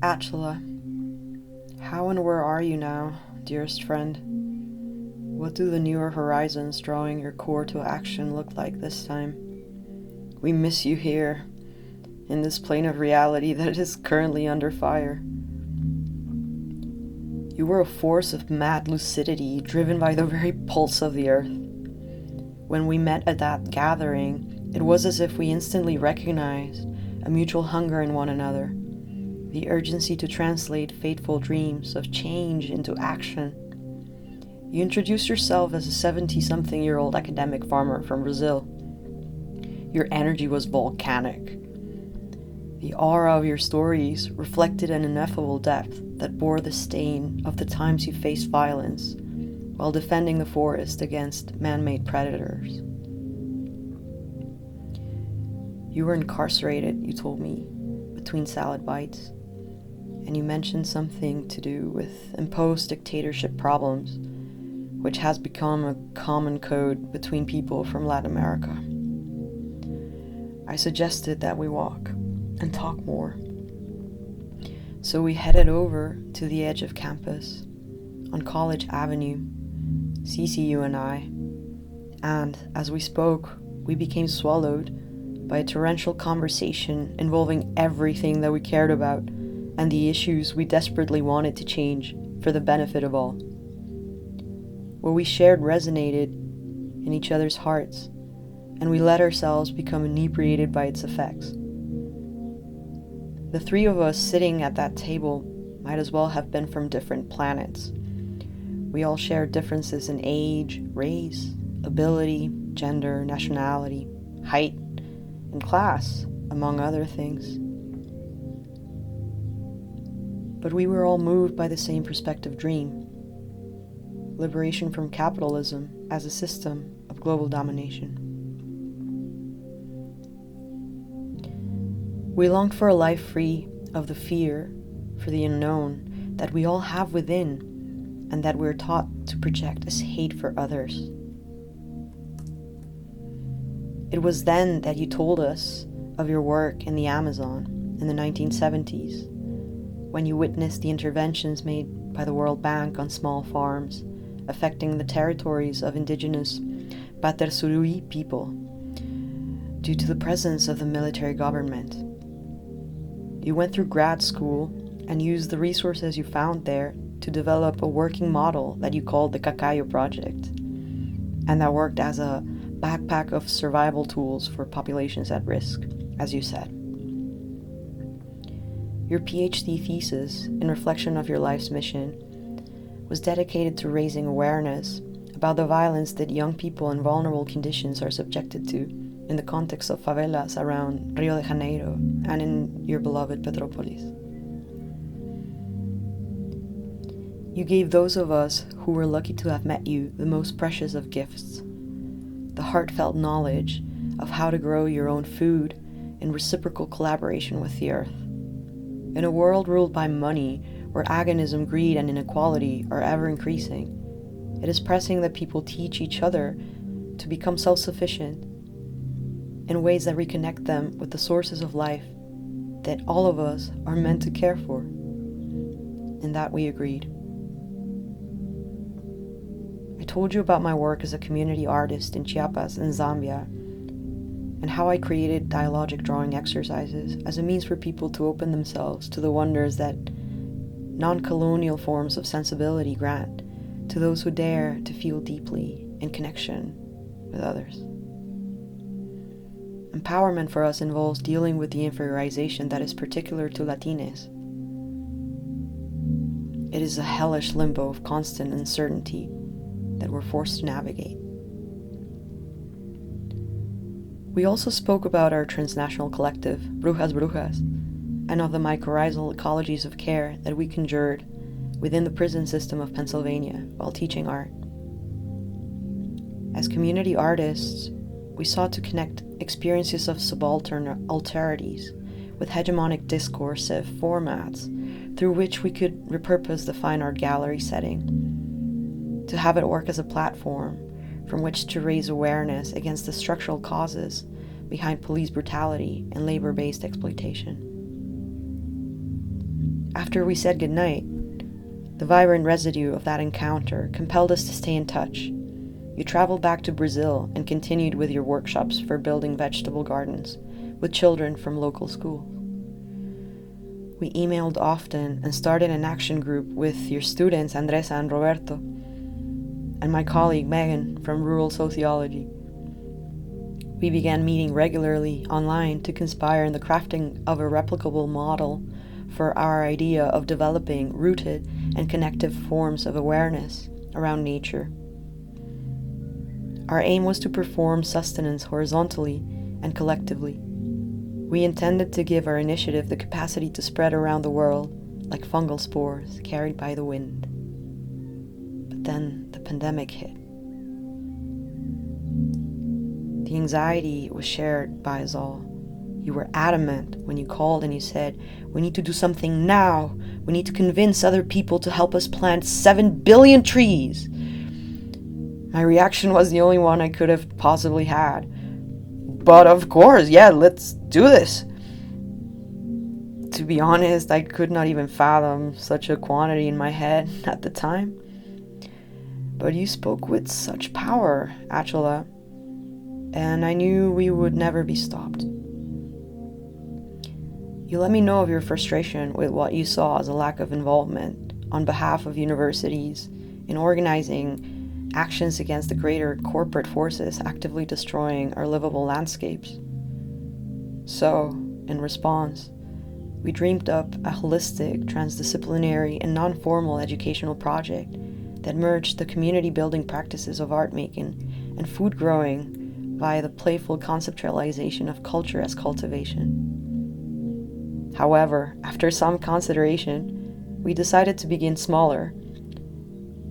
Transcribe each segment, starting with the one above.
Atila, how and where are you now, dearest friend? What do the newer horizons drawing your core to action look like this time? We miss you here, in this plane of reality that is currently under fire. You were a force of mad lucidity, driven by the very pulse of the earth. When we met at that gathering, it was as if we instantly recognized a mutual hunger in one another, the urgency to translate fateful dreams of change into action. You introduced yourself as a 70-something-year-old academic farmer from Brazil. Your energy was volcanic. The aura of your stories reflected an ineffable depth that bore the stain of the times you faced violence while defending the forest against man-made predators. You were incarcerated, you told me, between salad bites, and you mentioned something to do with imposed dictatorship problems, which has become a common code between people from Latin America. I suggested that we walk and talk more. So we headed over to the edge of campus, on College Avenue, CCU and I, and as we spoke, we became swallowed by a torrential conversation involving everything that we cared about and the issues we desperately wanted to change for the benefit of all. What we shared resonated in each other's hearts, and we let ourselves become inebriated by its effects. The three of us sitting at that table might as well have been from different planets. We all shared differences in age, race, ability, gender, nationality, height, and class, among other things. But we were all moved by the same prospective dream: liberation from capitalism as a system of global domination. We longed for a life free of the fear for the unknown that we all have within and that we're taught to project as hate for others. It was then that you told us of your work in the Amazon in the 1970s, when you witnessed the interventions made by the World Bank on small farms, affecting the territories of indigenous Patersurui people due to the presence of the military government. You went through grad school and used the resources you found there to develop a working model that you called the Cacayo Project, and that worked as a backpack of survival tools for populations at risk, as you said. Your PhD thesis, in reflection of your life's mission, was dedicated to raising awareness about the violence that young people in vulnerable conditions are subjected to in the context of favelas around Rio de Janeiro and in your beloved Petrópolis. You gave those of us who were lucky to have met you the most precious of gifts: the heartfelt knowledge of how to grow your own food in reciprocal collaboration with the earth. In a world ruled by money, where agonism, greed, and inequality are ever increasing, it is pressing that people teach each other to become self-sufficient in ways that reconnect them with the sources of life that all of us are meant to care for. In that we agreed. I told you about my work as a community artist in Chiapas and Zambia, and how I created dialogic drawing exercises as a means for people to open themselves to the wonders that non-colonial forms of sensibility grant to those who dare to feel deeply in connection with others. Empowerment for us involves dealing with the inferiorization that is particular to Latines. It is a hellish limbo of constant uncertainty that we're forced to navigate. We also spoke about our transnational collective, Brujas, and of the mycorrhizal ecologies of care that we conjured within the prison system of Pennsylvania while teaching art. As community artists, we sought to connect experiences of subaltern alterities with hegemonic discursive formats through which we could repurpose the fine art gallery setting, to have it work as a platform from which to raise awareness against the structural causes behind police brutality and labor-based exploitation. After we said goodnight, the vibrant residue of that encounter compelled us to stay in touch. You traveled back to Brazil and continued with your workshops for building vegetable gardens with children from local schools. We emailed often and started an action group with your students Andresa and Roberto, and my colleague Megan from rural sociology. We began meeting regularly online to conspire in the crafting of a replicable model for our idea of developing rooted and connective forms of awareness around nature. Our aim was to perform sustenance horizontally and collectively. We intended to give our initiative the capacity to spread around the world like fungal spores carried by the wind. But then the pandemic hit. The anxiety was shared by us all. You were adamant when you called and you said, "We need to do something now. We need to convince other people to help us plant 7 billion trees." My reaction was the only one I could have possibly had. But of course, yeah, let's do this. To be honest, I could not even fathom such a quantity in my head at the time. But you spoke with such power, Atila, and I knew we would never be stopped. You let me know of your frustration with what you saw as a lack of involvement on behalf of universities in organizing actions against the greater corporate forces actively destroying our livable landscapes. So, in response, we dreamed up a holistic, transdisciplinary, and non-formal educational project that merged the community-building practices of art making and food growing via the playful conceptualization of culture as cultivation. However, after some consideration, we decided to begin smaller,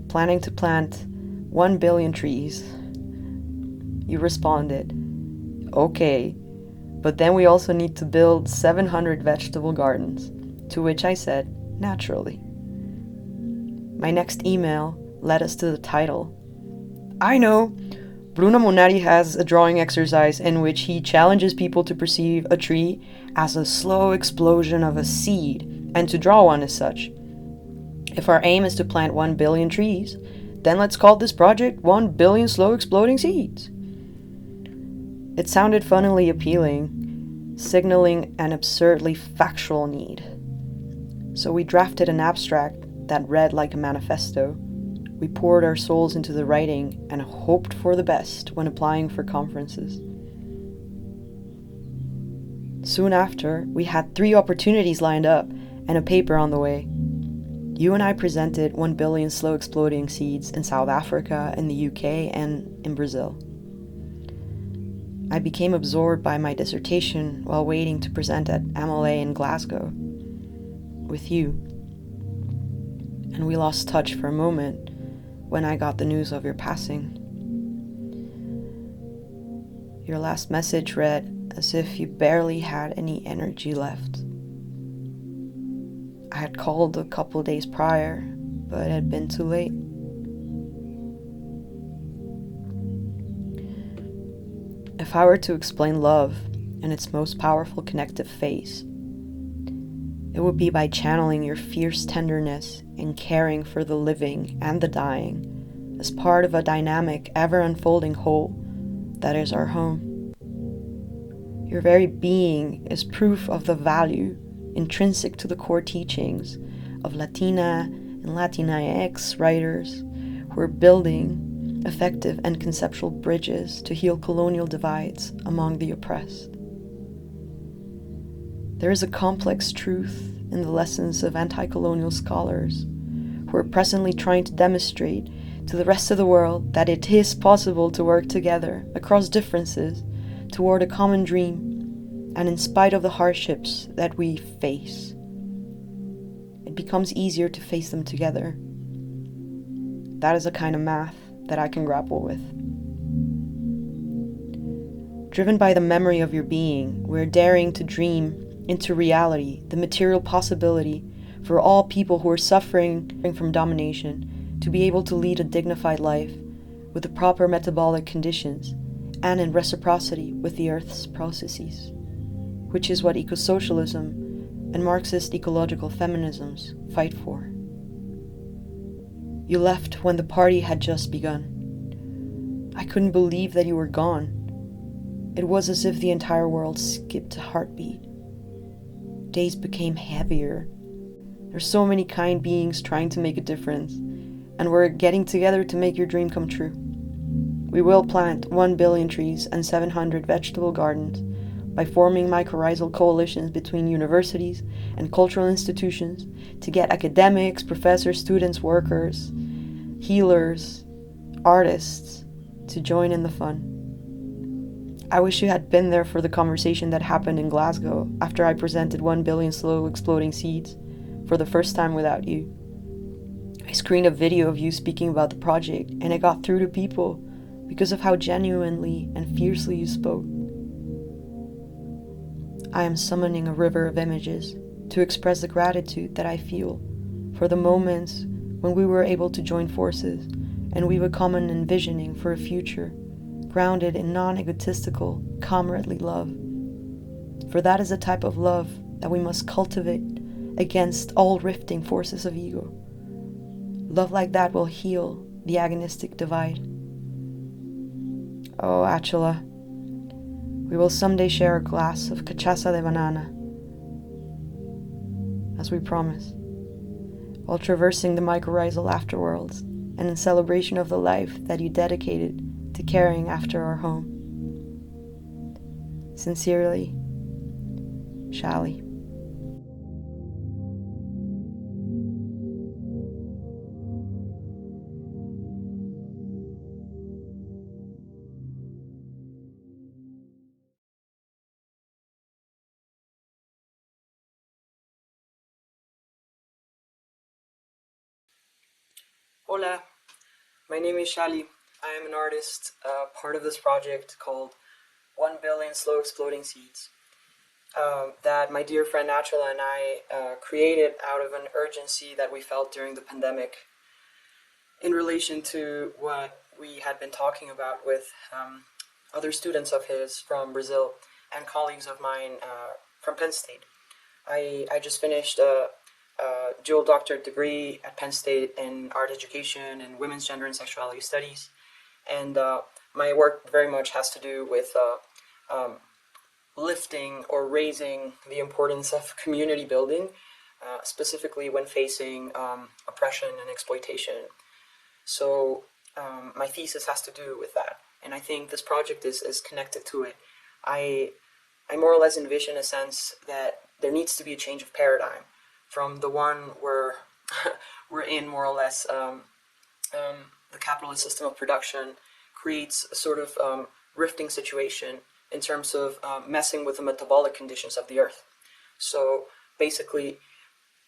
planning to plant 1 billion trees. You responded, "Okay, but then we also need to build 700 vegetable gardens," to which I said, "Naturally." My next email led us to the title. I know, Bruno Monari has a drawing exercise in which he challenges people to perceive a tree as a slow explosion of a seed and to draw one as such. If our aim is to plant 1 billion trees, then let's call this project 1 billion slow exploding seeds. It sounded funnily appealing, signaling an absurdly factual need. So we drafted an abstract that read like a manifesto. We poured our souls into the writing and hoped for the best when applying for conferences. Soon after, we had 3 opportunities lined up and a paper on the way. You and I presented 1 billion slow exploding seeds in South Africa, in the UK, and in Brazil. I became absorbed by my dissertation while waiting to present at MLA in Glasgow with you. And we lost touch for a moment when I got the news of your passing. Your last message read as if you barely had any energy left. I had called a couple days prior, but it had been too late. If I were to explain love in its most powerful connective phase, it would be by channeling your fierce tenderness in caring for the living and the dying as part of a dynamic, ever-unfolding whole that is our home. Your very being is proof of the value intrinsic to the core teachings of Latina and Latinx writers who are building effective and conceptual bridges to heal colonial divides among the oppressed. There is a complex truth in the lessons of anti-colonial scholars who are presently trying to demonstrate to the rest of the world that it is possible to work together across differences toward a common dream, and in spite of the hardships that we face, it becomes easier to face them together. That is a kind of math that I can grapple with. Driven by the memory of your being, we're daring to dream into reality the material possibility for all people who are suffering from domination to be able to lead a dignified life with the proper metabolic conditions and in reciprocity with the Earth's processes, which is what eco-socialism and Marxist ecological feminisms fight for. You left when the party had just begun. I couldn't believe that you were gone. It was as if the entire world skipped a heartbeat. Days became heavier. There's so many kind beings trying to make a difference, and we're getting together to make your dream come true. We will plant 1 billion trees and 700 vegetable gardens by forming mycorrhizal coalitions between universities and cultural institutions to get academics, professors, students, workers, healers, artists to join in the fun. I wish you had been there for the conversation that happened in Glasgow after I presented 1 billion slow exploding seeds for the first time without you. I screened a video of you speaking about the project, and it got through to people because of how genuinely and fiercely you spoke. I am summoning a river of images to express the gratitude that I feel for the moments when we were able to join forces and we would come an envisioning for a future grounded in non-egotistical, comradely love. For that is a type of love that we must cultivate against all rifting forces of ego. Love like that will heal the agonistic divide. Oh, Atila, we will someday share a glass of cachaça de banana, as we promised, while traversing the mycorrhizal afterworlds and in celebration of the life that you dedicated to caring after our home. Sincerely, Xalli. Hola, my name is Xalli. I am an artist, part of this project called 1 billion slow exploding seeds that my dear friend Atila and I created out of an urgency that we felt during the pandemic in relation to what we had been talking about with other students of his from Brazil and colleagues of mine from Penn State. I just finished a dual doctorate degree at Penn State in art education and women's gender and sexuality studies. And my work very much has to do with lifting or raising the importance of community building, specifically when facing oppression and exploitation. So my thesis has to do with that. And I think this project is connected to it. I more or less envision a sense that there needs to be a change of paradigm from the one where we're in more or less the capitalist system of production creates a sort of rifting situation in terms of messing with the metabolic conditions of the earth. So basically,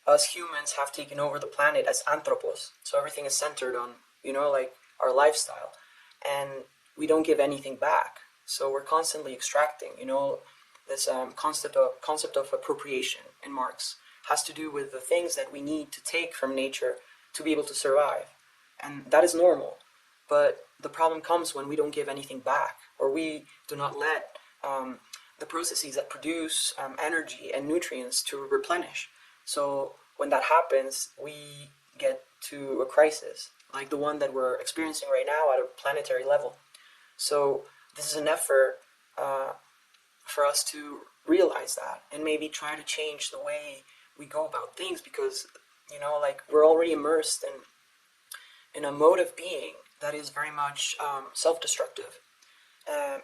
us humans have taken over the planet as anthropos. So everything is centered on, like our lifestyle. And we don't give anything back. So we're constantly extracting, this concept of appropriation in Marx has to do with the things that we need to take from nature to be able to survive. And that is normal. But the problem comes when we don't give anything back, or we do not let the processes that produce energy and nutrients to replenish. So when that happens, we get to a crisis, like the one that we're experiencing right now at a planetary level. So this is an effort for us to realize that and maybe try to change the way we go about things, because we're already immersed in a mode of being that is very much self-destructive,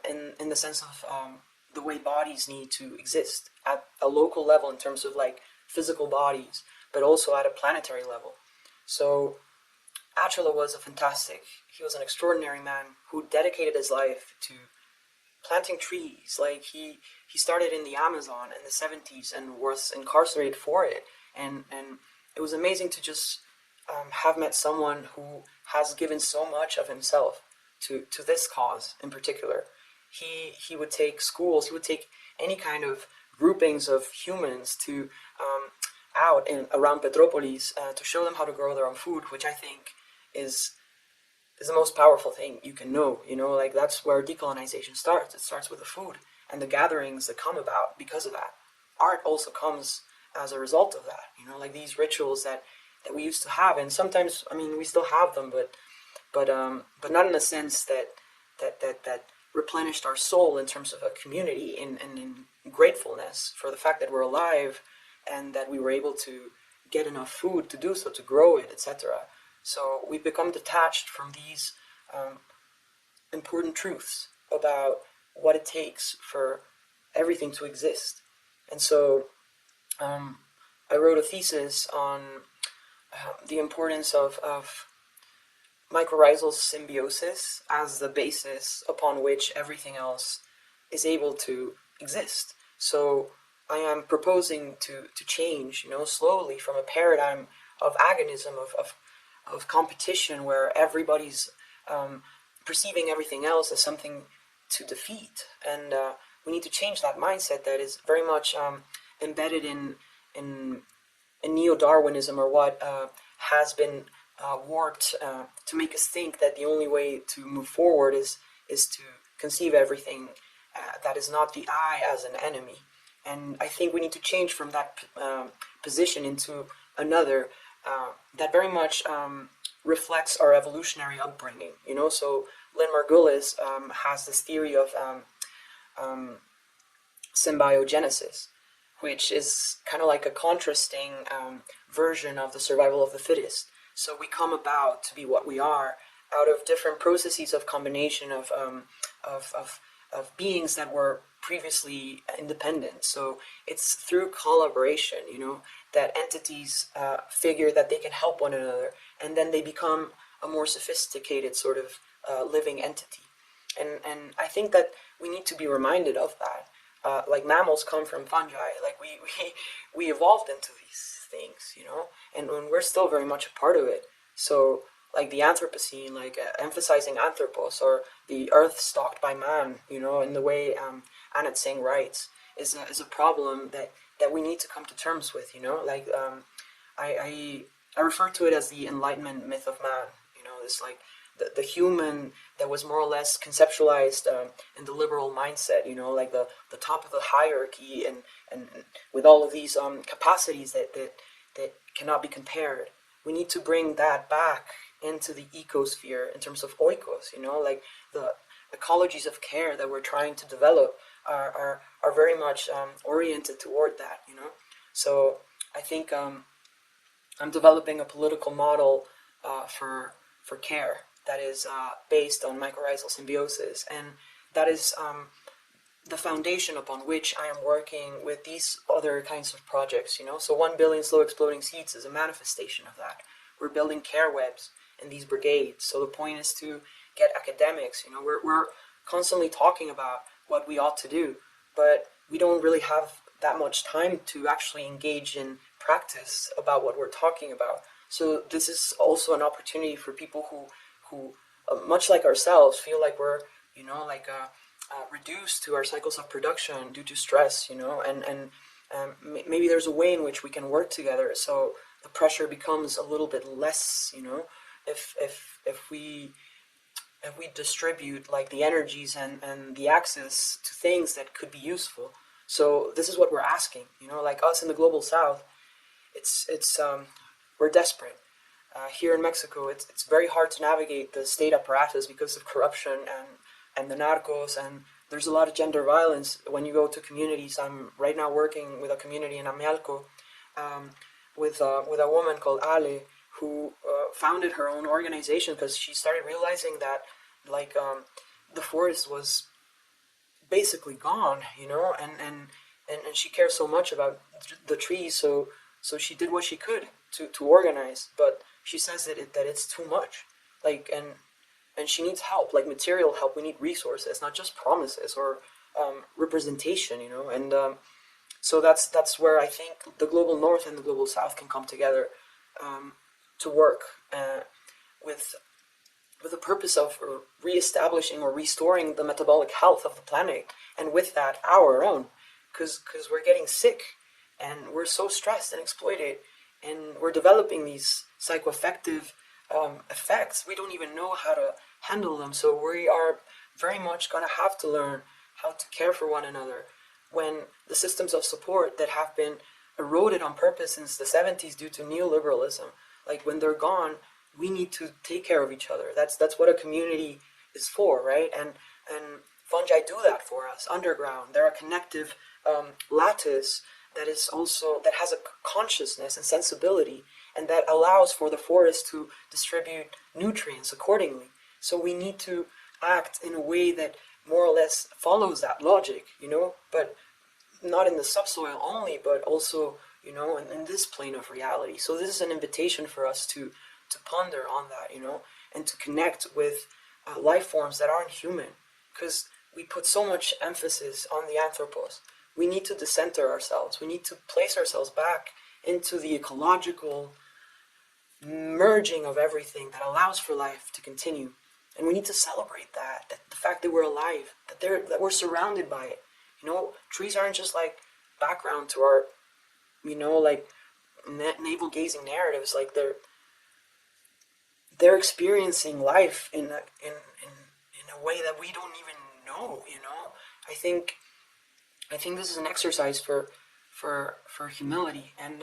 in the sense of the way bodies need to exist at a local level in terms of like physical bodies, but also at a planetary level. So Atila was he was an extraordinary man who dedicated his life to planting trees. Like he started in the Amazon in the 70s and was incarcerated for it. And it was amazing to just have met someone who has given so much of himself to this cause in particular. He would take schools, he would take any kind of groupings of humans to out in around Petropolis to show them how to grow their own food, which I think is the most powerful thing you can know. Like that's where decolonization starts. It starts with the food and the gatherings that come about because of that. Art also comes as a result of that. Like these rituals that we used to have, and sometimes, I mean, we still have them, but not in the sense that replenished our soul in terms of a community and in gratefulness for the fact that we're alive and that we were able to get enough food to do so, to grow it, etc. So we've become detached from these important truths about what it takes for everything to exist. And so I wrote a thesis on the importance of mycorrhizal symbiosis as the basis upon which everything else is able to exist. So I am proposing to change, slowly from a paradigm of agonism, of competition, where everybody's perceiving everything else as something to defeat. And we need to change that mindset that is very much embedded in neo-Darwinism, or what has been warped to make us think that the only way to move forward is to conceive everything that is not the I as an enemy. And I think we need to change from that position into another that very much reflects our evolutionary upbringing. So Lynn Margulis has this theory of symbiogenesis, which is kind of like a contrasting version of the survival of the fittest. So we come about to be what we are out of different processes of combination of beings that were previously independent. So it's through collaboration, that entities figure that they can help one another, and then they become a more sophisticated sort of living entity. And I think that we need to be reminded of that. Like mammals come from fungi, like we evolved into these things, and we're still very much a part of it. So like the Anthropocene, like emphasizing anthropos, or the earth stalked by man, in the way Anat Singh writes, is a problem that we need to come to terms with, like I refer to it as the Enlightenment myth of man, this like the human that was more or less conceptualized in the liberal mindset, like the top of the hierarchy, and with all of these capacities that cannot be compared. We need to bring that back into the ecosphere in terms of oikos, like the ecologies of care that we're trying to develop are very much oriented toward that, So I think I'm developing a political model for care that is based on mycorrhizal symbiosis, and that is the foundation upon which I am working with these other kinds of projects, So 1 billion slow exploding seeds is a manifestation of that. We're building care webs in these brigades. So the point is to get academics, we're constantly talking about what we ought to do, but we don't really have that much time to actually engage in practice about what we're talking about. So this is also an opportunity for people who much like ourselves, feel like we're, reduced to our cycles of production due to stress, and maybe there's a way in which we can work together so the pressure becomes a little bit less, if we distribute like the energies and the access to things that could be useful. So this is what we're asking, like us in the global south, it's we're desperate. Here in Mexico, it's very hard to navigate the state apparatus because of corruption and the narcos, and there's a lot of gender violence when you go to communities. I'm right now working with a community in Amialco with a woman called Ale, who founded her own organization because she started realizing that the forest was basically gone, and she cares so much about the trees, so she did what she could to organize, but she says that it's too much, and she needs help, like material help. We need resources, not just promises or representation, and so that's where I think the global north and the global south can come together to work with the purpose of reestablishing or restoring the metabolic health of the planet, and with that our own, because we're getting sick and we're so stressed and exploited, and we're developing these psychoaffective effects. We don't even know how to handle them, so we are very much going to have to learn how to care for one another when the systems of support that have been eroded on purpose since the 70s due to neoliberalism. Like when they're gone, we need to take care of each other. That's what a community is for, right? And fungi do that for us underground. They're a connective lattice that has a consciousness and sensibility, and that allows for the forest to distribute nutrients accordingly. So we need to act in a way that more or less follows that logic, but not in the subsoil only, but also, in this plane of reality. So this is an invitation for us to ponder on that, and to connect with life forms that aren't human, because we put so much emphasis on the anthropos. We need to decenter ourselves. We need to place ourselves back into the ecological merging of everything that allows for life to continue. And we need to celebrate that the fact that we're alive, that we're surrounded by it. Trees aren't just like background to our, like navel-gazing narratives. Like they're experiencing life in a way that we don't even know. I think this is an exercise for humility and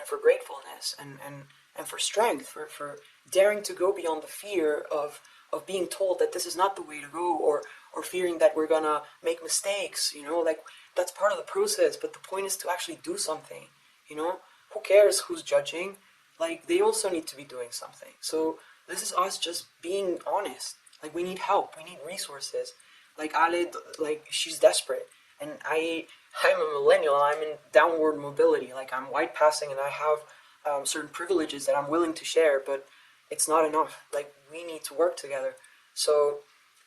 for gratefulness and for strength, for daring to go beyond the fear of being told that this is not the way to go, or fearing that we're gonna make mistakes. Like that's part of the process, but the point is to actually do something. Who cares who's judging? Like they also need to be doing something. So this is us just being honest. Like we need help, we need resources. Like Ale, like she's desperate, and I'm a millennial. I'm in downward mobility. Like I'm white passing, and I have certain privileges that I'm willing to share, but it's not enough. Like we need to work together. So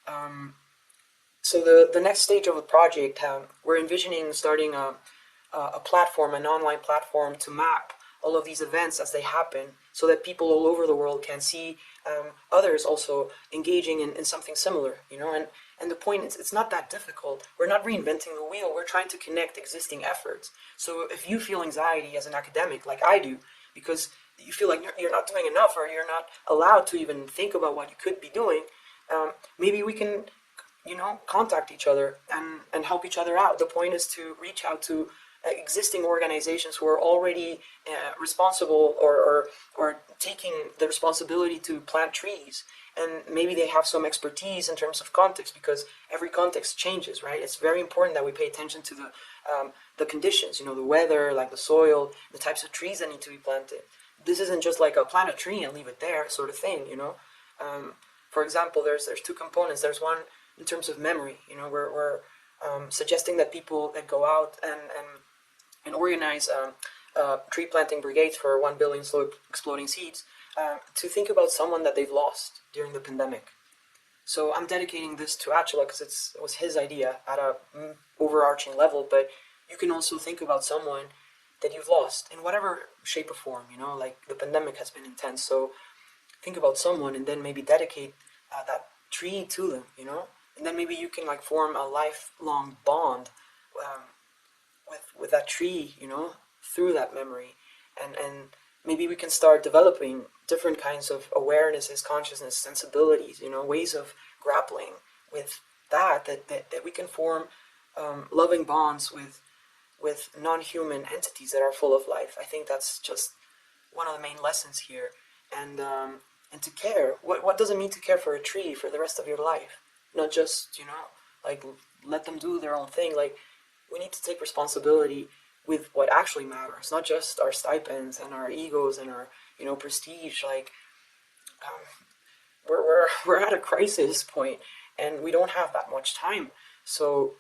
the next stage of the project, we're envisioning starting a platform, an online platform, to map all of these events as they happen, so that people all over the world can see others also engaging in something similar, and the point is, it's not that difficult. We're not reinventing the wheel. We're trying to connect existing efforts. So if you feel anxiety as an academic, like I do, because you feel like you're not doing enough, or you're not allowed to even think about what you could be doing, maybe we can, contact each other and help each other out. The point is to reach out to existing organizations who are already responsible or taking the responsibility to plant trees, and maybe they have some expertise in terms of context, because every context changes, right? It's very important that we pay attention to the conditions, the weather, like the soil, the types of trees that need to be planted. This isn't just like a plant a tree and leave it there sort of thing, For example, there's two components. There's one in terms of memory, we're suggesting that people that go out and organize tree planting brigades for 1 billion slow exploding seeds, to think about someone that they've lost during the pandemic. So I'm dedicating this to Atila because it was his idea at a overarching level, but you can also think about someone that you've lost in whatever shape or form, like the pandemic has been intense. So think about someone and then maybe dedicate that tree to them, and then maybe you can like form a lifelong bond with that tree, through that memory, and maybe we can start developing different kinds of awarenesses, consciousness, sensibilities, ways of grappling with that we can form loving bonds with non-human entities that are full of life. I think that's just one of the main lessons here, and to care. What does it mean to care for a tree for the rest of your life? Not just like let them do their own thing. Like we need to take responsibility with what actually matters, not just our stipends and our egos and our prestige. Like we're at a crisis point, and we don't have that much time. So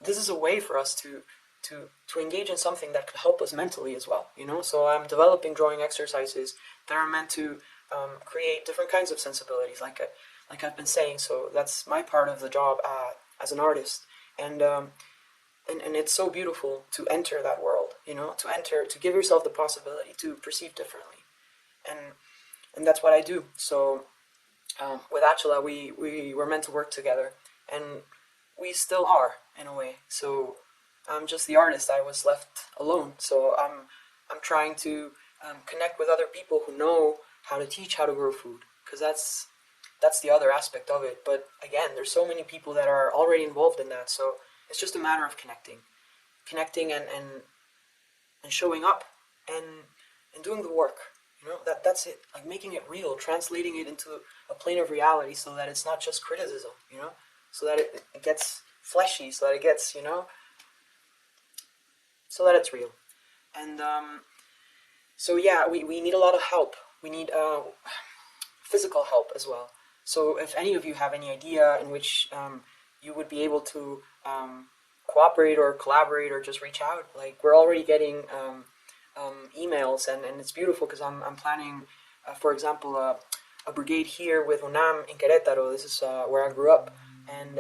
this is a way for us to engage in something that could help us mentally as well. So I'm developing drawing exercises that are meant to create different kinds of sensibilities, like I've been saying. So that's my part of the job as an artist, and it's so beautiful to enter that world, to give yourself the possibility to perceive differently, and that's what I do. So with Atila, we were meant to work together, and we still are in a way. So I'm just the artist. I was left alone. So I'm trying to connect with other people who know how to teach how to grow food, because that's the other aspect of it. But again, there's so many people that are already involved in that. So it's just a matter of connecting showing up and doing the work. That's it. Like making it real, translating it into a plane of reality, so that it's not just criticism. So that it gets fleshy, so that it gets so that it's real. And so yeah, we need a lot of help. We need physical help as well. So if any of you have any idea in which you would be able to cooperate or collaborate or just reach out, like we're already getting emails, and it's beautiful because I'm planning, for example, a brigade here with UNAM in Querétaro. This is where I grew up, and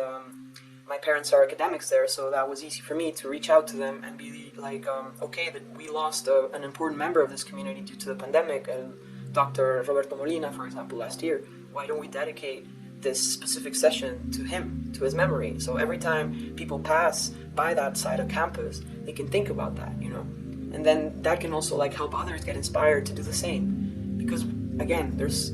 my parents are academics there, so that was easy for me to reach out to them and be like, okay, that we lost an important member of this community due to the pandemic, and Dr. Roberto Molina, for example, last year. Why don't we dedicate this specific session to him, to his memory? So every time people pass by that side of campus, they can think about that, and then that can also like help others get inspired to do the same. Because again, there's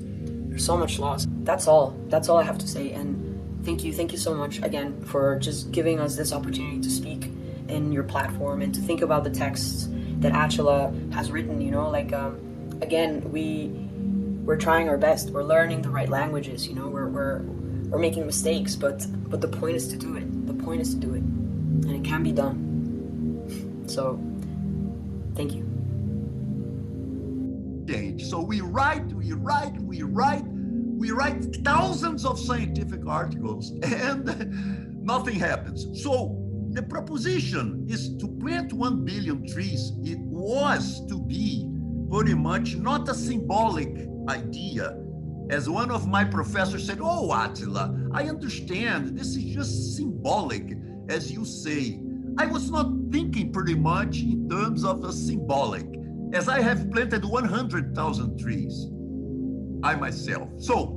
so much loss. That's all I have to say. And thank you so much again for just giving us this opportunity to speak in your platform and to think about the texts that Atila has written. Again, we're trying our best. We're learning the right languages. We're making mistakes, but the point is to do it. The point is to do it, and it can be done. So, thank you. So we write thousands of scientific articles, and nothing happens. So the proposition is to plant 1 billion trees. It was to be pretty much not a symbolic idea. As one of my professors said, "Oh, Atila, I understand. This is just symbolic, as you say." I was not thinking pretty much in terms of a symbolic, as I have planted 100,000 trees, I myself. So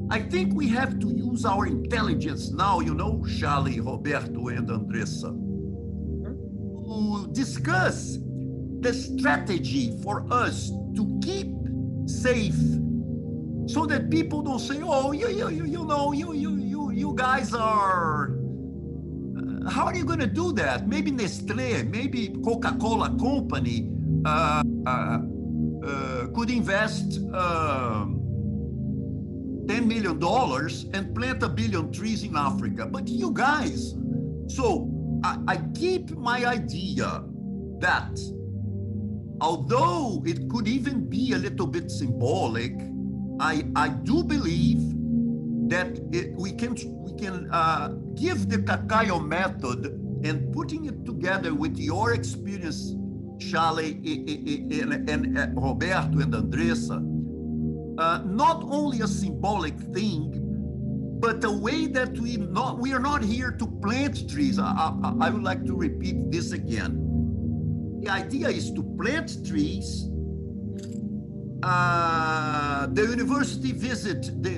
I think we have to use our intelligence now, Xalli, Roberto, and Andressa, to discuss the strategy for us to keep safe, so that people don't say, "Oh, you guys are." How are you going to do that? Maybe Nestlé, maybe Coca-Cola company could invest $10 million and plant 1 billion trees in Africa. But you guys, so I keep my idea that although it could even be a little bit symbolic, I do believe that we can give the Cacao method, and putting it together with your experience, Xalli, and Roberto and Andressa, not only a symbolic thing, but a way that we are not here to plant trees. I would like to repeat this again. The idea is to plant trees. The university visit the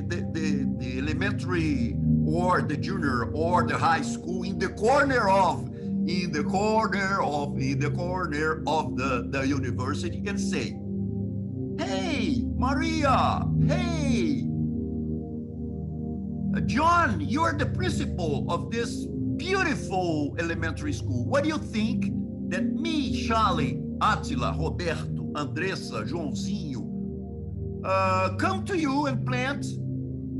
elementary or the junior or the high school in the corner of the university and say, "Hey, Maria, hey, John, you're the principal of this beautiful elementary school. What do you think that me, Xalli, Atila, Roberto, Andressa, Joãozinho, come to you and plant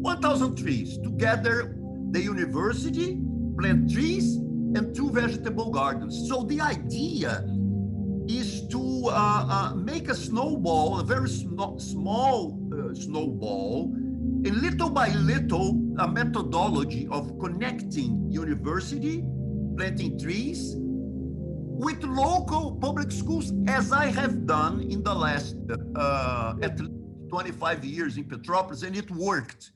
1,000 trees together, the university, plant trees, and 2 vegetable gardens." So the idea is to make a snowball, a very small snowball, and little by little, a methodology of connecting university, planting trees, with local public schools, as I have done in the last at least 25 years in Petrópolis, and it worked.